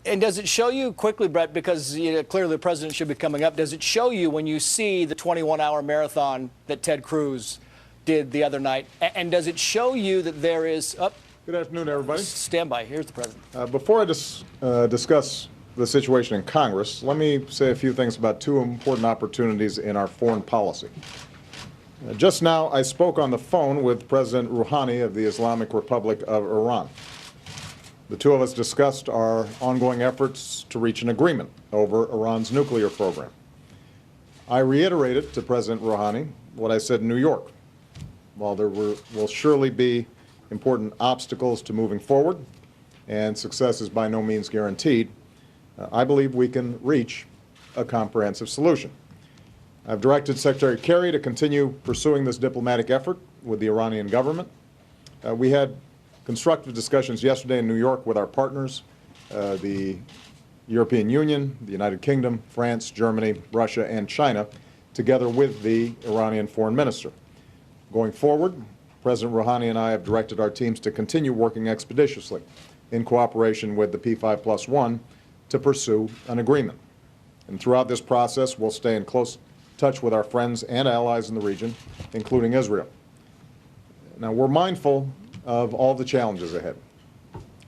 And does it show you quickly, Brett, because clearly the president should be coming up, does it show you when you see the 21-hour marathon that Ted Cruz did the other night, and does it show you that there is... Good afternoon, everybody. Stand by. Here's the president. Before I discuss the situation in Congress, let me say a few things about two important opportunities in our foreign policy. Just now, I spoke on the phone with President Rouhani of the Islamic Republic of Iran. The two of us discussed our ongoing efforts to reach an agreement over Iran's nuclear program. I reiterated to President Rouhani what I said in New York. While there will surely be important obstacles to moving forward, and success is by no means guaranteed, I believe we can reach a comprehensive solution. I've directed Secretary Kerry to continue pursuing this diplomatic effort with the Iranian government. We had constructive discussions yesterday in New York with our partners, the European Union, the United Kingdom, France, Germany, Russia, and China, together with the Iranian foreign minister. Going forward, President Rouhani and I have directed our teams to continue working expeditiously in cooperation with the P5+1 to pursue an agreement. And throughout this process, we'll stay in close touch with our friends and allies in the region, including Israel. Now, we're mindful of all the challenges ahead.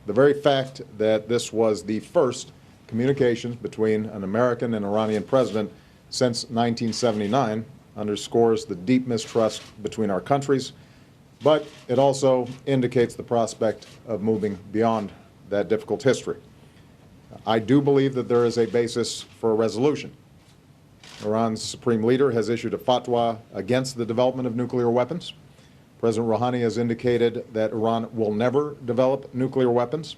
The very fact that this was the first communications between an American and Iranian president since 1979 underscores the deep mistrust between our countries, but it also indicates the prospect of moving beyond that difficult history. I do believe that there is a basis for a resolution. Iran's supreme leader has issued a fatwa against the development of nuclear weapons. President Rouhani has indicated that Iran will never develop nuclear weapons.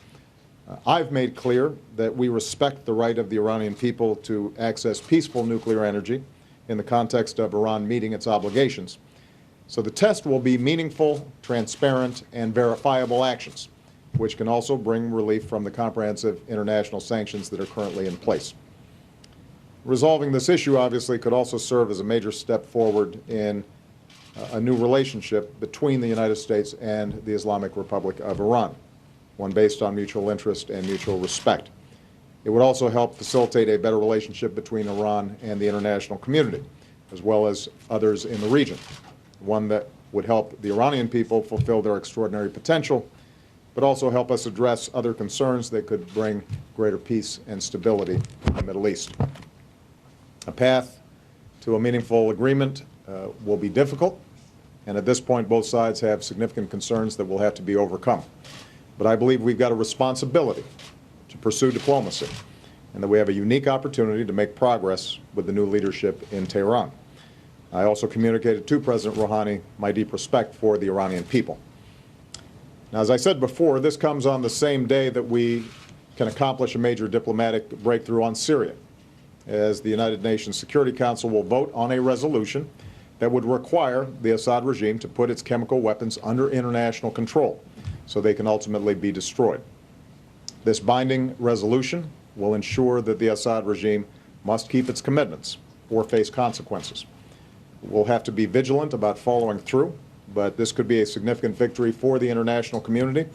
I've made clear that we respect the right of the Iranian people to access peaceful nuclear energy in the context of Iran meeting its obligations. So the test will be meaningful, transparent, and verifiable actions, which can also bring relief from the comprehensive international sanctions that are currently in place. Resolving this issue, obviously, could also serve as a major step forward in a new relationship between the United States and the Islamic Republic of Iran, one based on mutual interest and mutual respect. It would also help facilitate a better relationship between Iran and the international community, as well as others in the region, one that would help the Iranian people fulfill their extraordinary potential, but also help us address other concerns that could bring greater peace and stability in the Middle East. A path to a meaningful agreement will be difficult, and at this point both sides have significant concerns that will have to be overcome. But I believe we've got a responsibility to pursue diplomacy, and that we have a unique opportunity to make progress with the new leadership in Tehran. I also communicated to President Rouhani my deep respect for the Iranian people. Now, as I said before, this comes on the same day that we can accomplish a major diplomatic breakthrough on Syria, as the United Nations Security Council will vote on a resolution that would require the Assad regime to put its chemical weapons under international control so they can ultimately be destroyed. This binding resolution will ensure that the Assad regime must keep its commitments or face consequences. We'll have to be vigilant about following through, but this could be a significant victory for the international community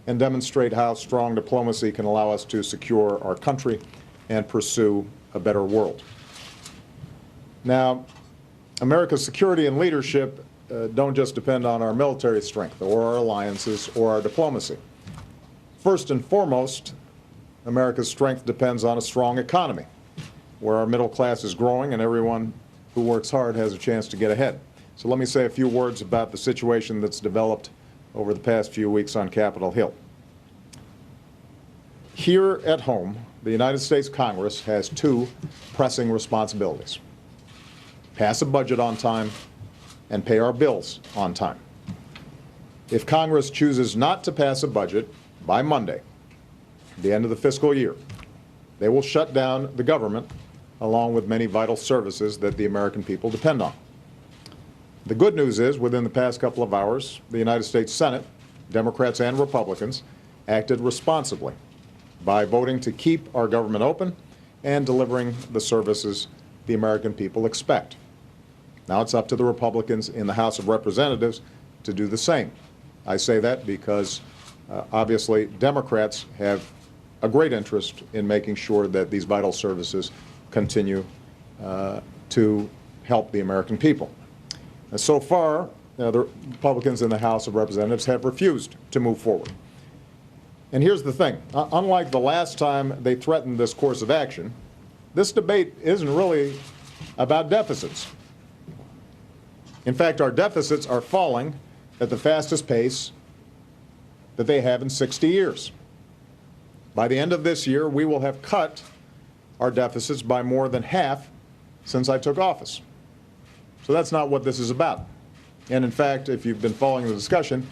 and demonstrate how strong diplomacy can allow us to secure our country and pursue a better world. Now, America's security and leadership don't just depend on our military strength or our alliances or our diplomacy. First and foremost, America's strength depends on a strong economy, where our middle class is growing and everyone who works hard has a chance to get ahead. So let me say a few words about the situation that's developed over the past few weeks on Capitol Hill. Here at home, the United States Congress has two pressing responsibilities: pass a budget on time and pay our bills on time. If Congress chooses not to pass a budget by Monday, the end of the fiscal year, they will shut down the government along with many vital services that the American people depend on. The good news is, within the past couple of hours, the United States Senate, Democrats and Republicans, acted responsibly by voting to keep our government open and delivering the services the American people expect. Now it's up to the Republicans in the House of Representatives to do the same. I say that because obviously Democrats have a great interest in making sure that these vital services continue to help the American people. And so far, the Republicans in the House of Representatives have refused to move forward. And here's the thing. Unlike the last time they threatened this course of action, this debate isn't really about deficits. In fact, our deficits are falling at the fastest pace that they have in 60 years. By the end of this year, we will have cut our deficits by more than half since I took office. So that's not what this is about. And in fact, if you've been following the discussion,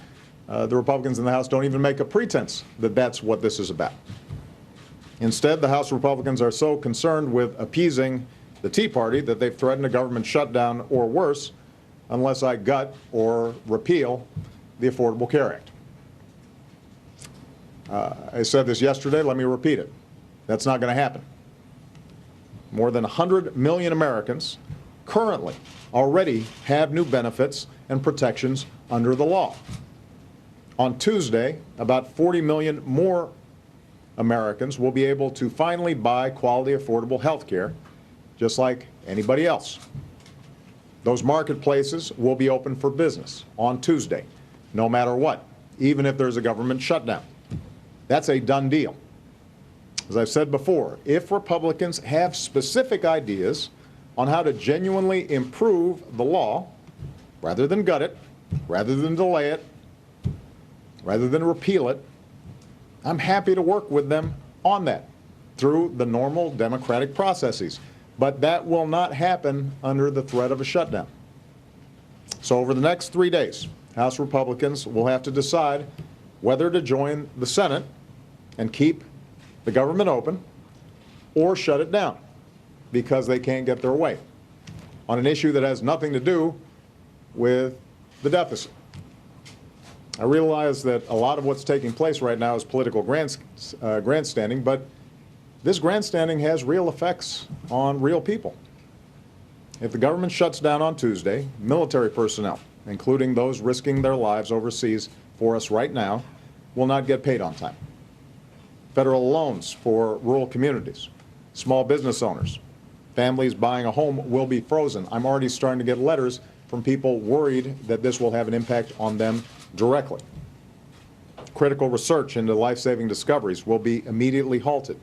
the Republicans in the House don't even make a pretense that that's what this is about. Instead, the House Republicans are so concerned with appeasing the Tea Party that they've threatened a government shutdown or worse unless I gut or repeal the Affordable Care Act. I said this yesterday, let me repeat it. That's not going to happen. More than 100 million Americans currently already have new benefits and protections under the law. On Tuesday, about 40 million more Americans will be able to finally buy quality, affordable health care, just like anybody else. Those marketplaces will be open for business on Tuesday, no matter what, even if there's a government shutdown. That's a done deal. As I've said before, if Republicans have specific ideas on how to genuinely improve the law, rather than gut it, rather than delay it, rather than repeal it, I'm happy to work with them on that through the normal democratic processes. But that will not happen under the threat of a shutdown. So over the next 3 days, House Republicans will have to decide whether to join the Senate and keep the government open or shut it down because they can't get their way on an issue that has nothing to do with the deficit. I realize that a lot of what's taking place right now is political grandstanding, but this grandstanding has real effects on real people. If the government shuts down on Tuesday, military personnel, including those risking their lives overseas for us right now, will not get paid on time. Federal loans for rural communities, small business owners, families buying a home will be frozen. I'm already starting to get letters from people worried that this will have an impact on them directly. Critical research into life-saving discoveries will be immediately halted.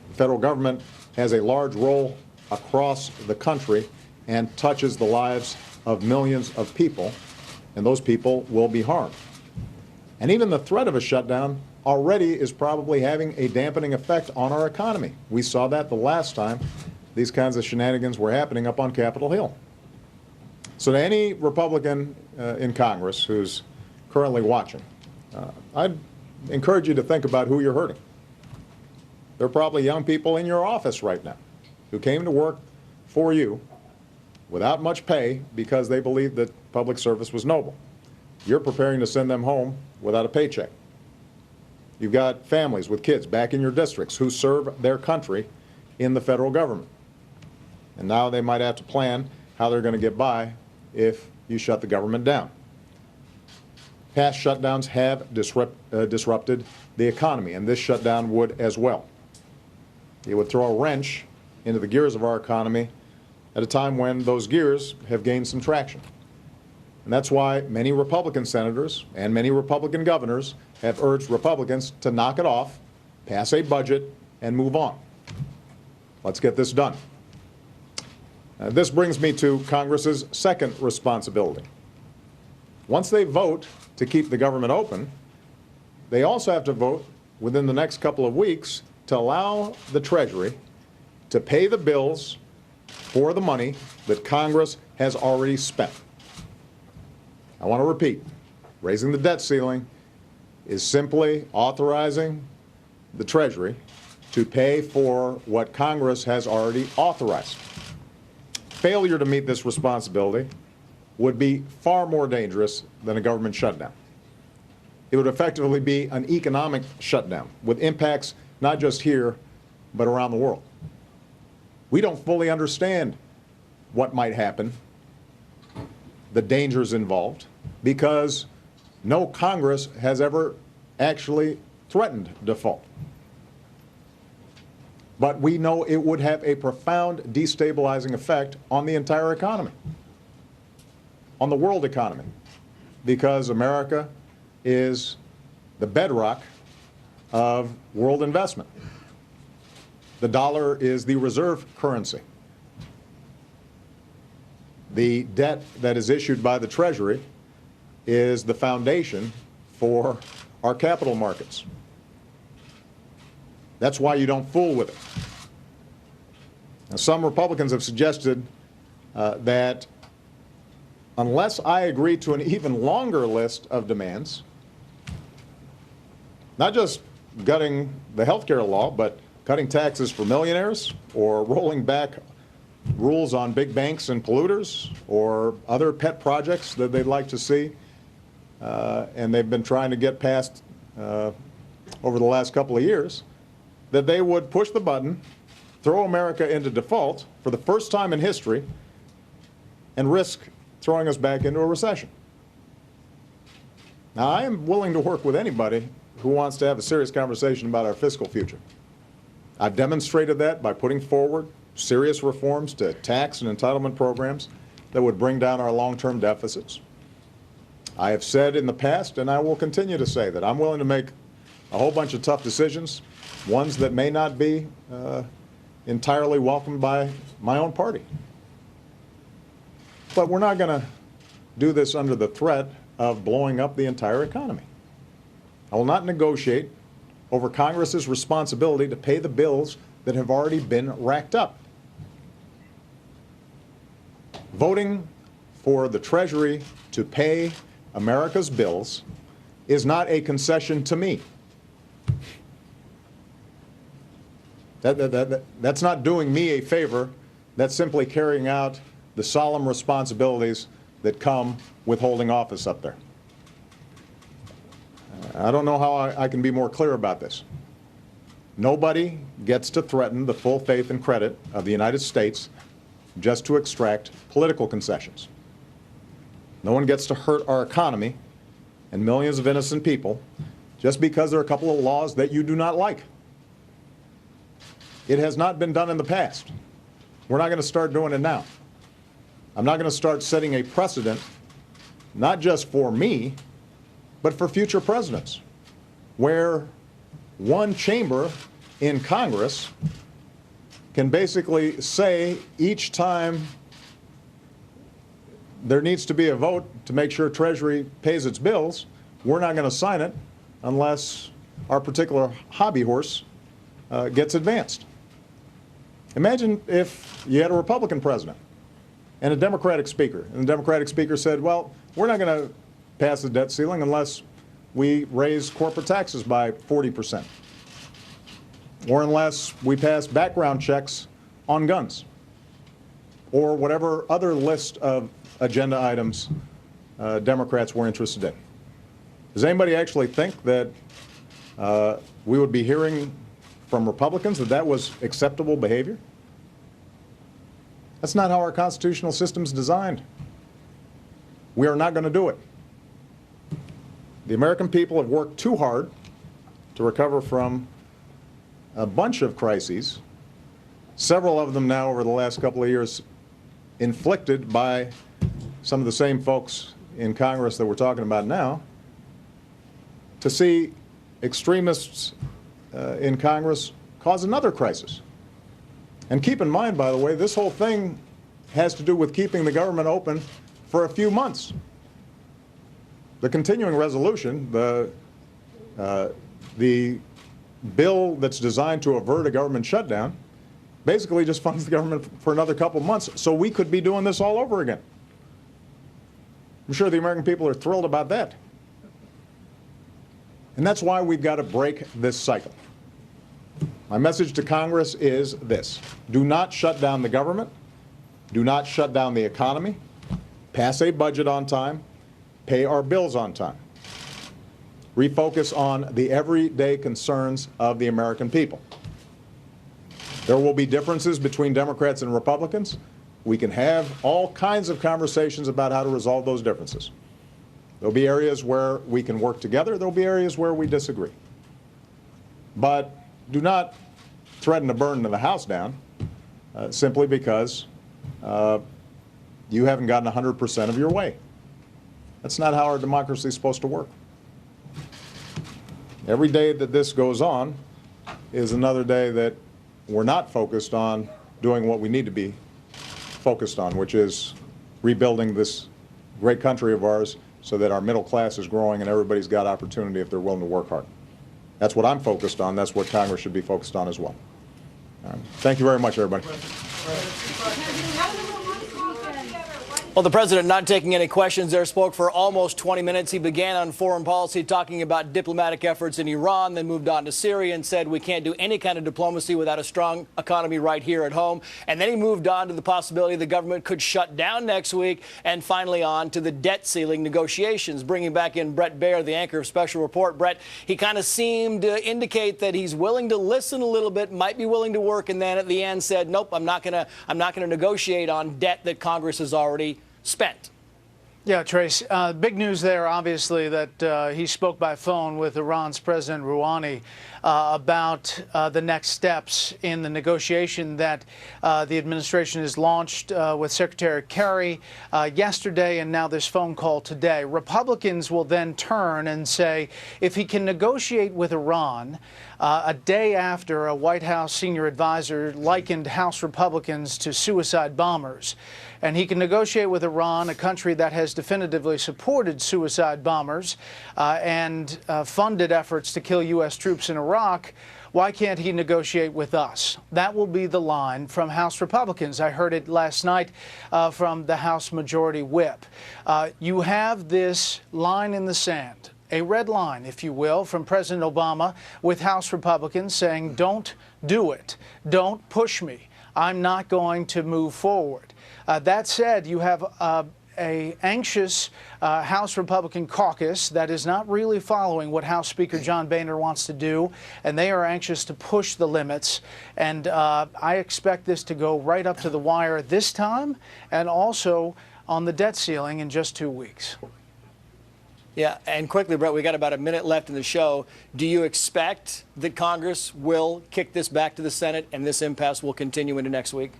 The federal government has a large role across the country and touches the lives of millions of people, and those people will be harmed. And even the threat of a shutdown already is probably having a dampening effect on our economy. We saw that the last time these kinds of shenanigans were happening up on Capitol Hill. So to any Republican in Congress who's currently watching, I'd encourage you to think about who you're hurting. There are probably young people in your office right now who came to work for you without much pay because they believed that public service was noble. You're preparing to send them home without a paycheck. You've got families with kids back in your districts who serve their country in the federal government. And now they might have to plan how they're going to get by if you shut the government down. Past shutdowns have disrupted the economy, and this shutdown would as well. It would throw a wrench into the gears of our economy at a time when those gears have gained some traction. And that's why many Republican senators and many Republican governors have urged Republicans to knock it off, pass a budget, and move on. Let's get this done. This brings me to Congress's second responsibility. Once they vote to keep the government open, they also have to vote within the next couple of weeks to allow the Treasury to pay the bills for the money that Congress has already spent. I want to repeat, raising the debt ceiling is simply authorizing the Treasury to pay for what Congress has already authorized. Failure to meet this responsibility would be far more dangerous than a government shutdown. It would effectively be an economic shutdown with impacts not just here, but around the world. We don't fully understand what might happen, the dangers involved, because no Congress has ever actually threatened default. But we know it would have a profound destabilizing effect on the entire economy, on the world economy, because America is the bedrock of world investment. The dollar is the reserve currency. The debt that is issued by the Treasury is the foundation for our capital markets. That's why you don't fool with it. Now, some Republicans have suggested that unless I agree to an even longer list of demands, not just gutting the health care law, but cutting taxes for millionaires or rolling back rules on big banks and polluters or other pet projects that they'd like to see, and they've been trying to get passed over the last couple of years, that they would push the button, throw America into default for the first time in history, and risk throwing us back into a recession. Now, I am willing to work with anybody who wants to have a serious conversation about our fiscal future. I've demonstrated that by putting forward serious reforms to tax and entitlement programs that would bring down our long-term deficits. I have said in the past, and I will continue to say, that I'm willing to make a whole bunch of tough decisions, ones that may not be entirely welcomed by my own party. But we're not going to do this under the threat of blowing up the entire economy. I will not negotiate over Congress's responsibility to pay the bills that have already been racked up. Voting for the Treasury to pay America's bills is not a concession to me. That's not doing me a favor. That's simply carrying out the solemn responsibilities that come with holding office up there. I don't know how I can be more clear about this. Nobody gets to threaten the full faith and credit of the United States just to extract political concessions. No one gets to hurt our economy and millions of innocent people just because there are a couple of laws that you do not like. It has not been done in the past. We're not going to start doing it now. I'm not going to start setting a precedent, not just for me, but for future presidents, where one chamber in Congress can basically say each time there needs to be a vote to make sure Treasury pays its bills, we're not going to sign it unless our particular hobby horse gets advanced. Imagine if you had a Republican president and a Democratic speaker, and the Democratic speaker said, well, we're not going to pass the debt ceiling unless we raise corporate taxes by 40%, or unless we pass background checks on guns, or whatever other list of agenda items Democrats were interested in. Does anybody actually think that we would be hearing from Republicans that that was acceptable behavior? That's not how our constitutional system is designed. We are not going to do it. The American people have worked too hard to recover from a bunch of crises, several of them now over the last couple of years inflicted by some of the same folks in Congress that we're talking about now, to see extremists in Congress cause another crisis. And keep in mind, by the way, this whole thing has to do with keeping the government open for a few months. The continuing resolution, the bill that's designed to avert a government shutdown, basically just funds the government for another couple months, so we could be doing this all over again. I'm sure the American people are thrilled about that. And that's why we've got to break this cycle. My message to Congress is this: do not shut down the government, do not shut down the economy, pass a budget on time, pay our bills on time. Refocus on the everyday concerns of the American people. There will be differences between Democrats and Republicans. We can have all kinds of conversations about how to resolve those differences. There'll be areas where we can work together. There'll be areas where we disagree. But do not threaten to burn the house down simply because you haven't gotten 100% of your way. That's not how our democracy is supposed to work. Every day that this goes on is another day that we're not focused on doing what we need to be focused on, which is rebuilding this great country of ours so that our middle class is growing and everybody's got opportunity if they're willing to work hard. That's what I'm focused on. That's what Congress should be focused on as well. Thank you very much, everybody. Well, the president not taking any questions there, spoke for almost 20 minutes. He began on foreign policy, talking about diplomatic efforts in Iran, then moved on to Syria and said we can't do any kind of diplomacy without a strong economy right here at home. And then he moved on to the possibility the government could shut down next week, and finally on to the debt ceiling negotiations, bringing back in Bret Baier, the anchor of Special Report. Bret, he kind of seemed to indicate that he's willing to listen a little bit, might be willing to work, and then at the end said, nope, I'm not going to negotiate on debt that Congress has already spent. Yeah, Trace, big news there, obviously, that he spoke by phone with Iran's President Rouhani about the next steps in the negotiation that the administration has launched with Secretary Kerry yesterday, and now this phone call today. Republicans will then turn and say, if he can negotiate with Iran, a day after a White House senior advisor likened House Republicans to suicide bombers, and he can negotiate with Iran, a country that has definitively supported suicide bombers and funded efforts to kill U.S. troops in Iraq, why can't he negotiate with us? That will be the line from House Republicans. I heard it last night from the House Majority Whip. You have this line in the sand, a red line, if you will, from President Obama with House Republicans saying, don't do it. Don't push me. I'm not going to move forward. That said, you have a anxious House Republican caucus that is not really following what House Speaker John Boehner wants to do, and they are anxious to push the limits. And I expect this to go right up to the wire this time, and also on the debt ceiling in just 2 weeks. Yeah, and quickly, Bret, we got about a minute left in the show. Do you expect that Congress will kick this back to the Senate and this impasse will continue into next week?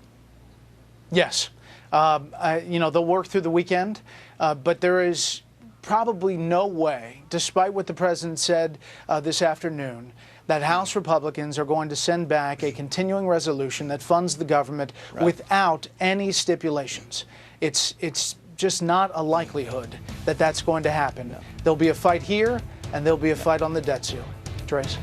Yes. They'll work through the weekend, but there is probably no way, despite what the president said this afternoon, that House Republicans are going to send back a continuing resolution that funds the government without any stipulations. It's just not a likelihood that that's going to happen. No. There'll be a fight here, and there'll be a fight on the debt ceiling. Trace?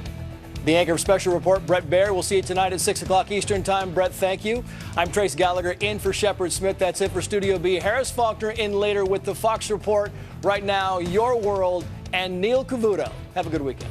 The anchor of Special Report, Bret Baier. We'll see you tonight at 6 o'clock Eastern Time. Bret, thank you. I'm Trace Gallagher in for Shepard Smith. That's it for Studio B. Harris Faulkner in later with the Fox Report. Right now, Your World and Neil Cavuto. Have a good weekend.